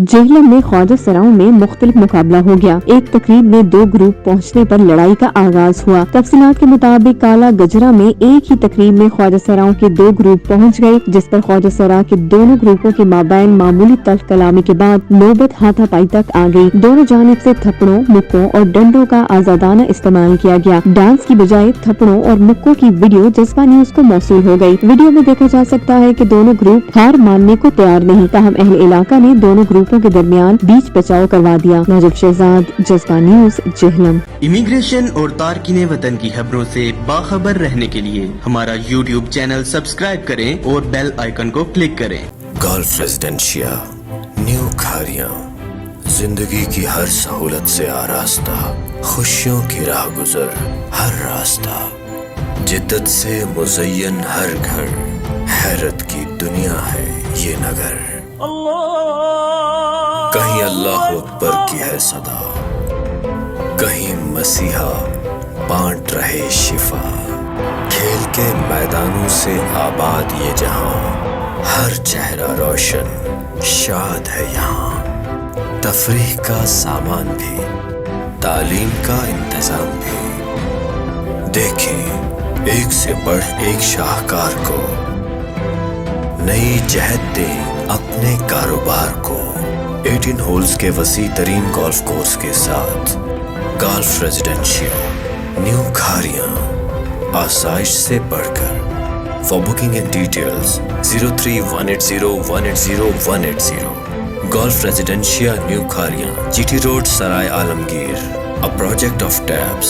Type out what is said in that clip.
जेहलम में ख्वाजा सराओं में मुख्तलिफ मुकाबला हो गया। एक तकरीब में दो ग्रुप पहुंचने पर लड़ाई का आगाज हुआ। तफसीलात के मुताबिक काला गजरा में एक ही तकरीब में ख्वाजा सराओं के दो ग्रुप पहुंच गए, जिस पर ख्वाजा सरा के दोनों ग्रुपों के माबैन मामूली तल्ख कलामी के बाद नौबत हाथापाई तक आ गई। दोनों जानिब से थप्पड़ों, मुक्कों और डंडों का आजादाना इस्तेमाल किया गया। डांस की बजाय थप्पड़ों और मुक्कों की वीडियो जज्बा न्यूज को मौसूल हो गई। वीडियो में देखा जा सकता है कि दोनों ग्रुप हार मानने को तैयार नहीं, ताहम अहले इलाका ने दोनों ग्रुपों के दरमियान बीच बचाव करवा दिया। नजब शहजाद, जज्बा न्यूज, जेहलम। इमिग्रेशन और तारकीने वतन की खबरों से बाखबर रहने के लिए हमारा YouTube चैनल सब्सक्राइब करें और बेल आइकन को क्लिक करें। गल्फ रेजिडेंशिया, न्यू खारियां, जिंदगी की हर सहूलत से आरास्ता, खुशियों की राह गुजर हर रास्ता, जिद्दत से मुज़य्यन हर घर, हैरत की दुनिया है ये नगर। कहीं अल्लाह अकबर की है सदा, कहीं मसीहा बांट रहे शिफा, खेल के मैदानों से आबाद ये जहां, हर चेहरा रोशन शाद है यहाँ। तफरीह का सामान भी, तालीम का इंतजाम भी, देखें एक से बढ़ एक शाहकार को, नई जहद दें अपने कारोबार को। 18 होल्स के वसी तरीन गोल्फ कोर्स के साथ गल्फ रेजिडेंशिया, न्यू खारियां, आसाइश से बढ़कर। For booking and details 03-180-180-180। Gulf residencia, new Khariyan, GT road, Sarai Alamgir, a project of TABS।